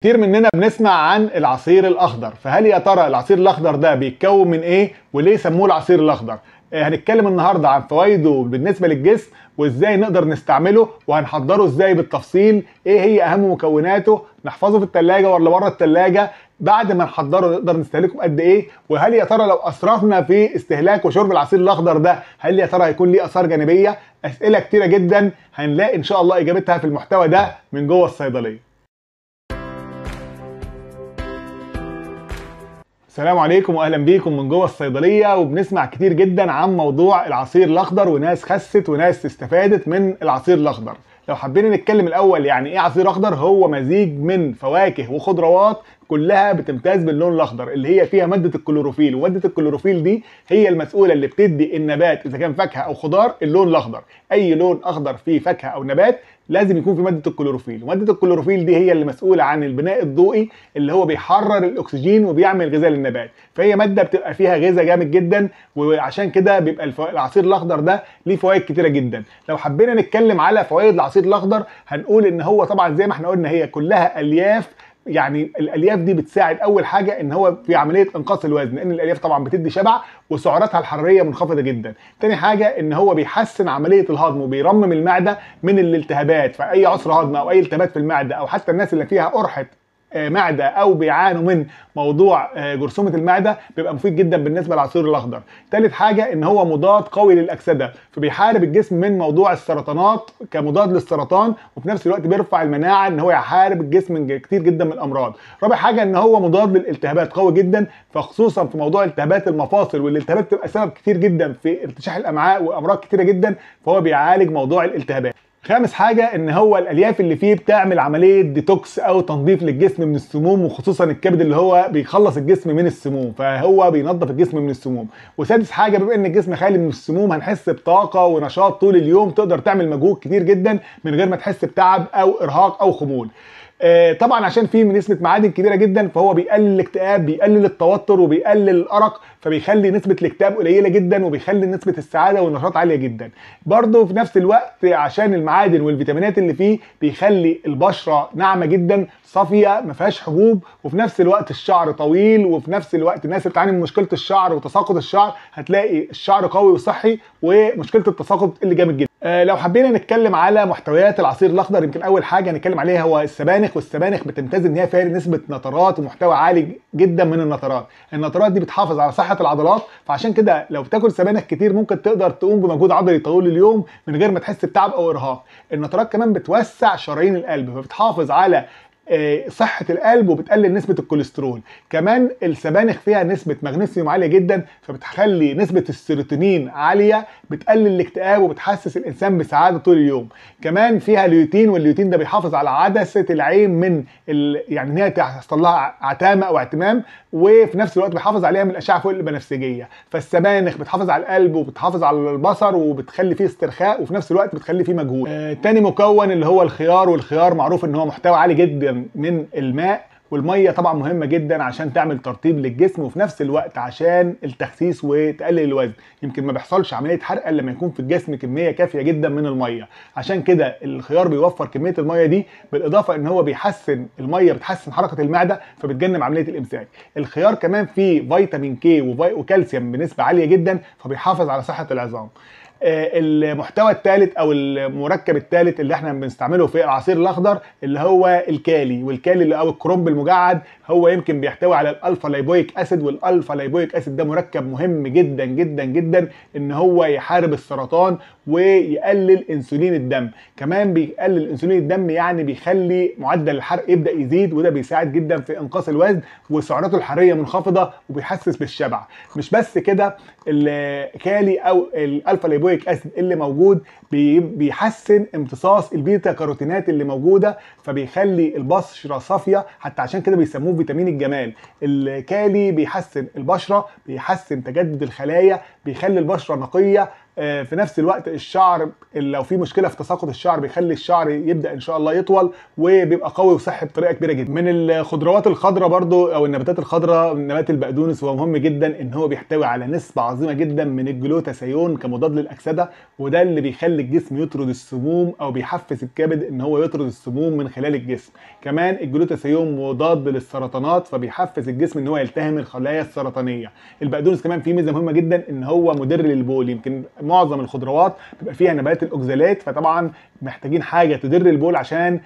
كتير مننا بنسمع عن العصير الاخضر، فهل يا ترى العصير الاخضر ده بيتكون من ايه وليه سموه العصير الاخضر؟ هنتكلم النهارده عن فوائده بالنسبه للجسم وازاي نقدر نستعمله وهنحضره ازاي بالتفصيل، ايه هي اهم مكوناته، نحفظه في الثلاجه ولا بره الثلاجه، بعد ما نحضره نقدر نستهلكه بقد ايه، وهل يا ترى لو اسرفنا في استهلاك وشرب العصير الاخضر ده هل يا ترى هيكون ليه اثار جانبيه؟ اسئله كتيره جدا هنلاقي ان شاء الله اجابتها في المحتوى ده من جوه الصيدليه. السلام عليكم واهلا بيكم من جوه الصيدليه. وبنسمع كتير جدا عن موضوع العصير الاخضر وناس خست وناس استفادت من العصير الاخضر. لو حبينا نتكلم الاول يعني ايه عصير اخضر، هو مزيج من فواكه وخضروات كلها بتمتاز باللون الاخضر اللي هي فيها ماده الكلوروفيل، وماده الكلوروفيل دي هي المسؤوله اللي بتدي النبات اذا كان فاكهه او خضار اللون الاخضر. اي لون اخضر فيه فاكهه او نبات لازم يكون في ماده الكلوروفيل، وماده الكلوروفيل دي هي اللي مسؤوله عن البناء الضوئي اللي هو بيحرر الاكسجين وبيعمل غذاء للنبات، فهي ماده بتبقى فيها غذاء جامد جدا، وعشان كده بيبقى العصير الاخضر ده ليه فوائد كتيره جدا. لو حبينا نتكلم على فوائد العصير الاخضر هنقول ان هو طبعا زي ما احنا قلنا هي كلها الياف، يعني الالياف دي بتساعد اول حاجه ان هو في عمليه انقاص الوزن، لان الالياف طبعا بتدي شبع وسعراتها الحراريه منخفضه جدا. تاني حاجه ان هو بيحسن عمليه الهضم وبيرمم المعده من الالتهابات، فاي عسر هضم او اي التهابات في المعده او حتى الناس اللي فيها قرحه معده او بيعانوا من موضوع جرثومه المعده بيبقى مفيد جدا بالنسبه للعصير الاخضر. ثالث حاجه ان هو مضاد قوي للاكسده، فبيحارب الجسم من موضوع السرطانات كمضاد للسرطان، وفي نفس الوقت بيرفع المناعه ان هو يحارب الجسم من كتير جدا من الامراض. رابع حاجه ان هو مضاد للالتهابات قوي جدا، فخصوصا في موضوع التهابات المفاصل، والالتهابات بتبقى سبب كتير جدا في ارتشاح الامعاء وامراض كتيره جدا، فهو بيعالج موضوع الالتهابات. خامس حاجة ان هو الالياف اللي فيه بتعمل عملية ديتوكس او تنظيف للجسم من السموم، وخصوصا الكبد اللي هو بيخلص الجسم من السموم، فهو بينظف الجسم من السموم. وسادس حاجة بما ان الجسم خالي من السموم هنحس بطاقة ونشاط طول اليوم، تقدر تعمل مجهود كتير جدا من غير ما تحس بتعب او ارهاق او خمول. طبعا عشان فيه نسبه معادن كبيره جدا فهو بيقلل الاكتئاب، بيقلل التوتر وبيقلل الارق، فبيخلي نسبه الاكتئاب قليله جدا وبيخلي نسبه السعاده والنشاط عاليه جدا. برضه في نفس الوقت عشان المعادن والفيتامينات اللي فيه بيخلي البشره ناعمه جدا صافيه ما فيهاش حبوب، وفي نفس الوقت الشعر طويل، وفي نفس الوقت الناس اللي بتعاني من مشكله الشعر وتساقط الشعر هتلاقي الشعر قوي وصحي ومشكله التساقط اللي جامد جدا. لو حبينا نتكلم على محتويات العصير الاخضر، يمكن اول حاجه هنتكلم عليها هو السبانخ، والسبانخ بتمتاز ان هي فيها نسبه نترات ومحتوى عالي جدا من النترات. النترات دي بتحافظ على صحه العضلات، فعشان كده لو بتاكل سبانخ كتير ممكن تقدر تقوم بمجهود عضلي طويل اليوم من غير ما تحس بتعب او ارهاق. النترات كمان بتوسع شرايين القلب، فبتحافظ على صحة القلب وبتقلل نسبة الكوليسترول. كمان السبانخ فيها نسبة مغنيسيوم عالية جدا، فبتخلي نسبة السيروتونين عالية، بتقلل الاكتئاب وبتحسس الانسان بسعادة طول اليوم. كمان فيها ليوتين، والليوتين ده بيحافظ على عدسة العين من يعني ان هي تحصل لها عتامة او اعتمام، وفي نفس الوقت بيحافظ عليها من الاشعة فوق البنفسجية. فالسبانخ بتحافظ على القلب وبتحافظ على البصر وبتخلي فيه استرخاء وفي نفس الوقت بتخلي فيه مجهود. تاني مكون اللي هو الخيار، والخيار معروف ان هو محتوى عالي جدا من الماء، والميه طبعا مهمه جدا عشان تعمل ترطيب للجسم وفي نفس الوقت عشان التخسيس وتقلل الوزن. يمكن ما بيحصلش عمليه حرق الا لما يكون في الجسم كميه كافيه جدا من الميه، عشان كده الخيار بيوفر كميه الميه دي، بالاضافه ان هو بيحسن الميه، بتحسن حركه المعده فبتجنب عمليه الامساك. الخيار كمان فيه فيتامين كي وكالسيوم بنسبه عاليه جدا، فبيحافظ على صحه العظام. المحتوى الثالث او المركب الثالث اللي احنا بنستعمله في العصير الاخضر اللي هو الكالي، والكالي او الكرنب المجعد هو يمكن بيحتوي على الالفا لايبويك اسيد، والالفا لايبويك اسيد ده مركب مهم جدا جدا جدا ان هو يحارب السرطان ويقلل انسولين الدم. كمان بيقلل انسولين الدم، يعني بيخلي معدل الحرق يبدا يزيد، وده بيساعد جدا في انقاص الوزن، وسعراته الحراريه منخفضه وبيحسس بالشبع. مش بس كده، الكالي او الالفا لايبويك اسيد اللي موجود بيحسن امتصاص البيتا كاروتينات اللي موجوده، فبيخلي البشره صافيه، حتى عشان كده بيسموه فيتامين الجمال. الكالي بيحسن البشره، بيحسن تجدد الخلايا، بيخلي البشره نقيه، في نفس الوقت الشعر لو في مشكله في تساقط الشعر بيخلي الشعر يبدا ان شاء الله يطول وبيبقى قوي وصحي بطريقه كبيره جدا. من الخضروات الخضراء برضو او النباتات الخضراء نبات البقدونس، هو مهم جدا ان هو بيحتوي على نسبه عظيمه جدا من الجلوتاثيون كمضاد للاكسده، وده اللي بيخلي الجسم يطرد السموم او بيحفز الكبد ان هو يطرد السموم من خلال الجسم. كمان الجلوتاثيون مضاد للسرطانات فبيحفز الجسم ان هو يلتهم الخلايا السرطانيه. البقدونس كمان فيه ميزه مهمه جدا ان هو مدر للبول، يمكن معظم الخضروات بيبقى فيها نبات الاوكزالات، فطبعا محتاجين حاجه تدر البول عشان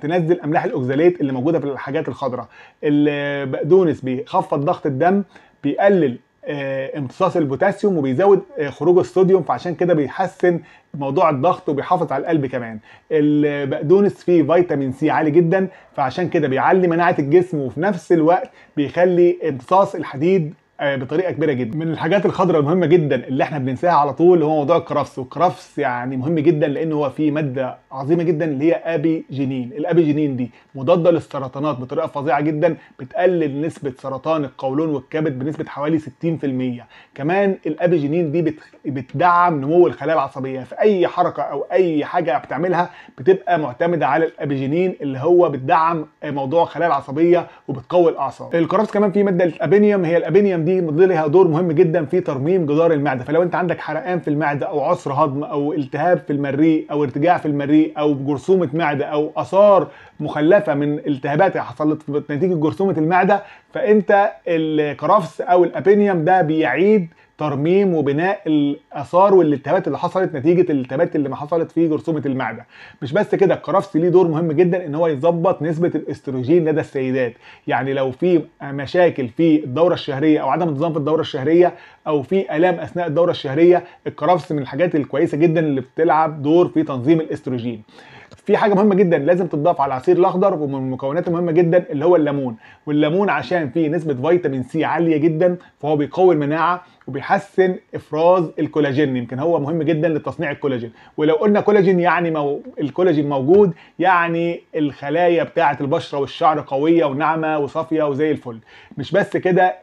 تنزل املاح الاوكزالات اللي موجوده في الحاجات الخضراء. البقدونس بيخفض ضغط الدم، بيقلل امتصاص البوتاسيوم، وبيزود خروج الصوديوم، فعشان كده بيحسن موضوع الضغط وبيحافظ على القلب كمان. البقدونس فيه فيتامين سي عالي جدا، فعشان كده بيعلي مناعه الجسم وفي نفس الوقت بيخلي امتصاص الحديد بطريقه كبيره جدا. من الحاجات الخضراء المهمه جدا اللي احنا بننساها على طول هو موضوع الكرفس، والكرفس يعني مهم جدا لان هو فيه ماده عظيمه جدا اللي هي ابيجينين. الابيجينين دي مضاده للسرطانات بطريقه فظيعه جدا، بتقلل نسبه سرطان القولون والكبد بنسبه حوالي 60%. كمان الابيجينين دي بتدعم نمو الخلايا العصبيه، في اي حركه او اي حاجه بتعملها بتبقى معتمده على الابيجينين اللي هو بتدعم موضوع الخلايا العصبيه وبتقوي الاعصاب. الكرفس كمان فيه ماده الابينيوم، هي الابينيوم دي لها دور مهم جدا في ترميم جدار المعده، فلو انت عندك حرقان في المعده او عسر هضم او التهاب في المريء او ارتجاع في المريء او جرثومه معده او اثار مخلفه من التهابات حصلت نتيجه جرثومه المعده، فانت الكرفس او الابينيوم ده بيعيد ترميم وبناء الاثار والالتهابات اللي حصلت نتيجه الالتهابات اللي ما حصلت في جرثومه المعده. مش بس كده، الكرفس ليه دور مهم جدا ان هو يظبط نسبه الاستروجين لدى السيدات، يعني لو في مشاكل في الدوره الشهريه او عدم انتظام في الدوره الشهريه او في الام اثناء الدوره الشهريه، الكرفس من الحاجات الكويسه جدا اللي بتلعب دور في تنظيم الاستروجين. في حاجه مهمه جدا لازم تضاف على العصير الاخضر ومن المكونات المهمه جدا اللي هو الليمون، والليمون عشان فيه نسبه فيتامين سي عاليه جدا فهو بيقوي المناعه وبيحسن افراز الكولاجين، يمكن هو مهم جدا لتصنيع الكولاجين. ولو قلنا كولاجين يعني الكولاجين موجود، يعني الخلايا بتاعه البشره والشعر قويه وناعمه وصافيه وزي الفل. مش بس كده،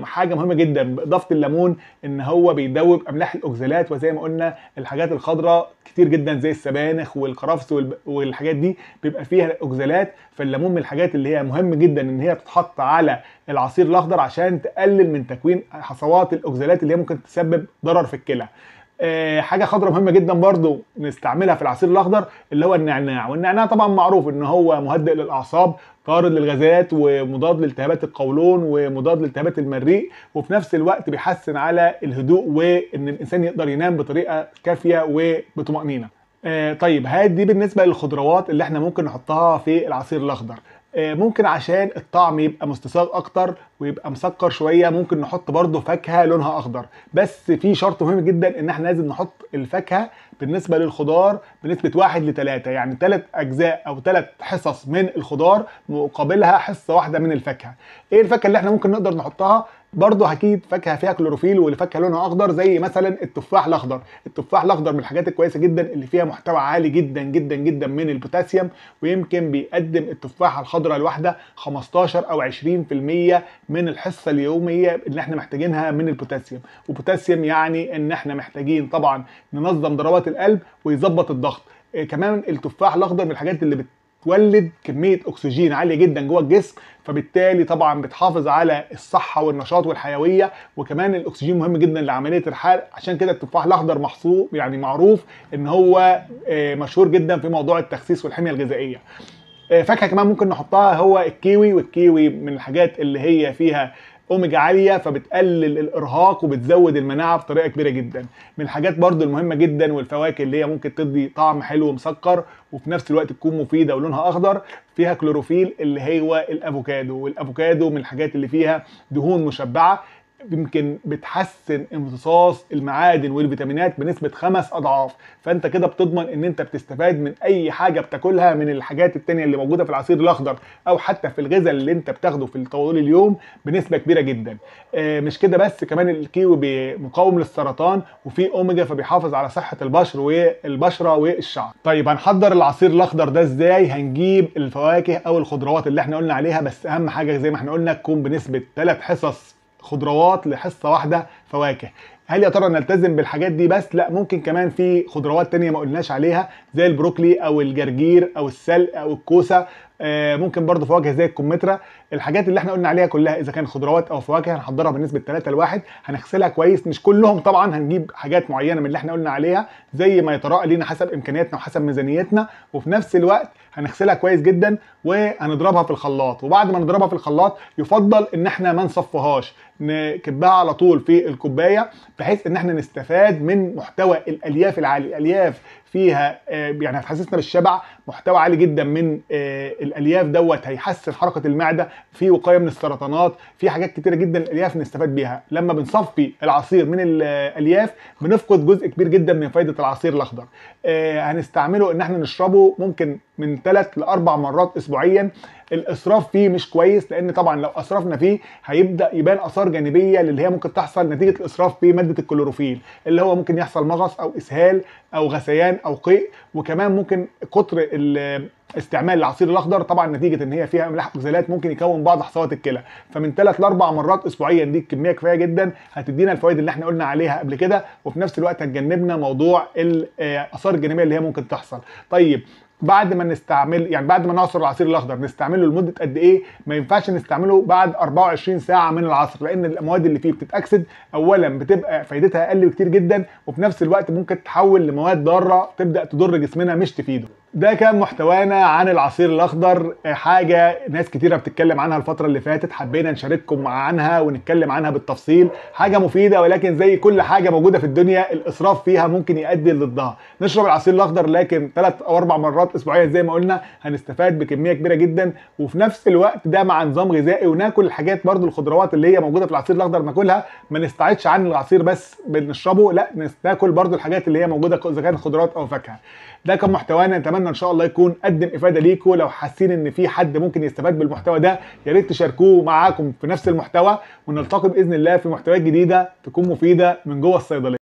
حاجه مهمه جدا باضافه الليمون ان هو بيدوب املاح الاوكزالات، وزي ما قلنا الحاجات الخضراء كتير جدا زي السبانخ والكرفس والحاجات دي بيبقى فيها اوكزالات، فالليمون من الحاجات اللي هي مهم جدا ان هي تتحط على العصير الاخضر عشان تقلل من تكوين حصوات الاوكزالات اللي هي ممكن تسبب ضرر في الكلى. حاجه خضراء مهمه جدا برضو نستعملها في العصير الاخضر اللي هو النعناع، والنعناع طبعا معروف ان هو مهدئ للاعصاب، طارد للغازات، ومضاد لالتهابات القولون، ومضاد لالتهابات المريء، وفي نفس الوقت بيحسن على الهدوء وان الانسان يقدر ينام بطريقه كافيه وبطمانينه. طيب دي بالنسبه للخضروات اللي احنا ممكن نحطها في العصير الاخضر. ممكن عشان الطعم يبقى مستساغ اكتر ويبقى مسكر شويه ممكن نحط برده فاكهه لونها اخضر، بس في شرط مهم جدا ان احنا لازم نحط الفاكهه بالنسبه للخضار بنسبه 1:3، يعني 3 اجزاء او 3 حصص من الخضار مقابلها حصه واحده من الفاكهه. ايه الفاكهه اللي احنا ممكن نقدر نحطها؟ برضه اكيد فاكهه فيها كلوروفيل والفاكهه لونها اخضر زي مثلا التفاح الاخضر. التفاح الاخضر من الحاجات الكويسه جدا اللي فيها محتوى عالي جدا جدا جدا من البوتاسيوم، ويمكن بيقدم التفاحه الخضراء الواحده 15 او 20% من الحصه اليوميه اللي احنا محتاجينها من البوتاسيوم. وبوتاسيوم يعني ان احنا محتاجين طبعا ننظم ضربات القلب ويظبط الضغط. كمان التفاح الاخضر من الحاجات اللي بتولد كميه اكسجين عاليه جدا جوه الجسم، فبالتالي طبعا بتحافظ على الصحه والنشاط والحيويه، وكمان الاكسجين مهم جدا لعمليه الحرق، عشان كده التفاح الاخضر محصور يعني معروف ان هو مشهور جدا في موضوع التخسيس والحميه الغذائيه. فاكهه كمان ممكن نحطها هو الكيوي، والكيوي من الحاجات اللي هي فيها اوميجا عاليه فبتقلل الارهاق وبتزود المناعه بطريقه كبيره جدا. من الحاجات برضو المهمه جدا والفواكه اللي هي ممكن تدي طعم حلو ومسكر وفي نفس الوقت تكون مفيده ولونها اخضر فيها كلوروفيل اللي هو الافوكادو، والافوكادو من الحاجات اللي فيها دهون مشبعه يمكن بتحسن امتصاص المعادن والفيتامينات بنسبه 5 اضعاف، فانت كده بتضمن ان انت بتستفاد من اي حاجه بتاكلها من الحاجات التانيه اللي موجوده في العصير الاخضر او حتى في الغذاء اللي انت بتاخده في طول اليوم بنسبه كبيره جدا. مش كده بس، كمان الكيوي مقاوم للسرطان وفيه اوميجا فبيحافظ على صحه البشره والشعر. طيب هنحضر العصير الاخضر ده ازاي؟ هنجيب الفواكه او الخضروات اللي احنا قلنا عليها، بس اهم حاجه زي ما احنا قلنا تكون بنسبه 3 حصص خضروات لحصه واحده فواكه. هل يا ترى نلتزم بالحاجات دي بس؟ لا، ممكن كمان في خضروات تانية ما قلناش عليها زي البروكلي او الجرجير او السلق او الكوسه. ممكن برضو فواكه زي الكمثرى. الحاجات اللي احنا قلنا عليها كلها اذا كان خضروات او فواكه هنحضرها بنسبه 3 ل1. هنغسلها كويس، مش كلهم طبعا، هنجيب حاجات معينه من اللي احنا قلنا عليها زي ما يتراءى لينا حسب امكانياتنا وحسب ميزانيتنا، وفي نفس الوقت هنغسلها كويس جدا وهنضربها في الخلاط. وبعد ما نضربها في الخلاط يفضل ان احنا ما نصفهاش، نكبها على طول في الكوبايه بحيث ان احنا نستفاد من محتوى الالياف العالي. الالياف فيها يعني هتحسسنا بالشبع، محتوى عالي جدا من الالياف دوت هيحسن حركه المعده، في وقايه من السرطانات، في حاجات كتيره جدا الالياف نستفاد بيها. لما بنصفي العصير من الالياف بنفقد جزء كبير جدا من فايده العصير الاخضر. هنستعمله ان احنا نشربه ممكن من 3 ل4 مرات اسبوعيا. الاسراف فيه مش كويس، لان طبعا لو اسرفنا فيه هيبدا يبان اثار جانبيه اللي هي ممكن تحصل نتيجه الاسراف في ماده الكلوروفيل، اللي هو ممكن يحصل مغص او اسهال او غثيان او قيء. وكمان ممكن كتر استعمال العصير الاخضر طبعا نتيجه ان هي فيها املاح اوكسالات ممكن يكون بعض حصوات الكلى. فمن 3 ل4 مرات اسبوعيا دي كميه كفايه جدا، هتدينا الفوائد اللي احنا قلنا عليها قبل كده، وفي نفس الوقت هتجنبنا موضوع الاثار الجانبيه اللي هي ممكن تحصل. طيب بعد ما نستعمل، يعني بعد ما نعصر العصير الاخضر نستعمله لمده قد ايه؟ ما ينفعش نستعمله بعد 24 ساعه من العصر، لان المواد اللي فيه بتتاكسد. اولا بتبقى فايدتها اقل بكتير جدا، وفي نفس الوقت ممكن تتحول لمواد ضاره تبدا تضر جسمنا مش تفيده. ده كان محتوانا عن العصير الاخضر، حاجه ناس كتيره بتتكلم عنها الفتره اللي فاتت، حبينا نشارككم عنها ونتكلم عنها بالتفصيل. حاجه مفيده، ولكن زي كل حاجه موجوده في الدنيا الاسراف فيها ممكن يؤدي لضدها. نشرب العصير الاخضر لكن 3 أو 4 مرات اسبوعيا زي ما قلنا، هنستفاد بكميه كبيره جدا، وفي نفس الوقت ده مع نظام غذائي. وناكل الحاجات برضو الخضروات اللي هي موجوده في العصير الاخضر ناكلها، ما نستعدش عن العصير بس بنشربه، لا ناكل برضو الحاجات اللي هي موجوده اذا كانت خضروات او فاكهه. ده كان محتوانا، نتمنى ان شاء الله يكون قدم افاده ليكم. لو حاسين ان في حد ممكن يستفاد بالمحتوى ده يا ريت تشاركوه معاكم في نفس المحتوى، ونلتقي باذن الله في محتويات جديده تكون مفيده من جوه الصيدليه.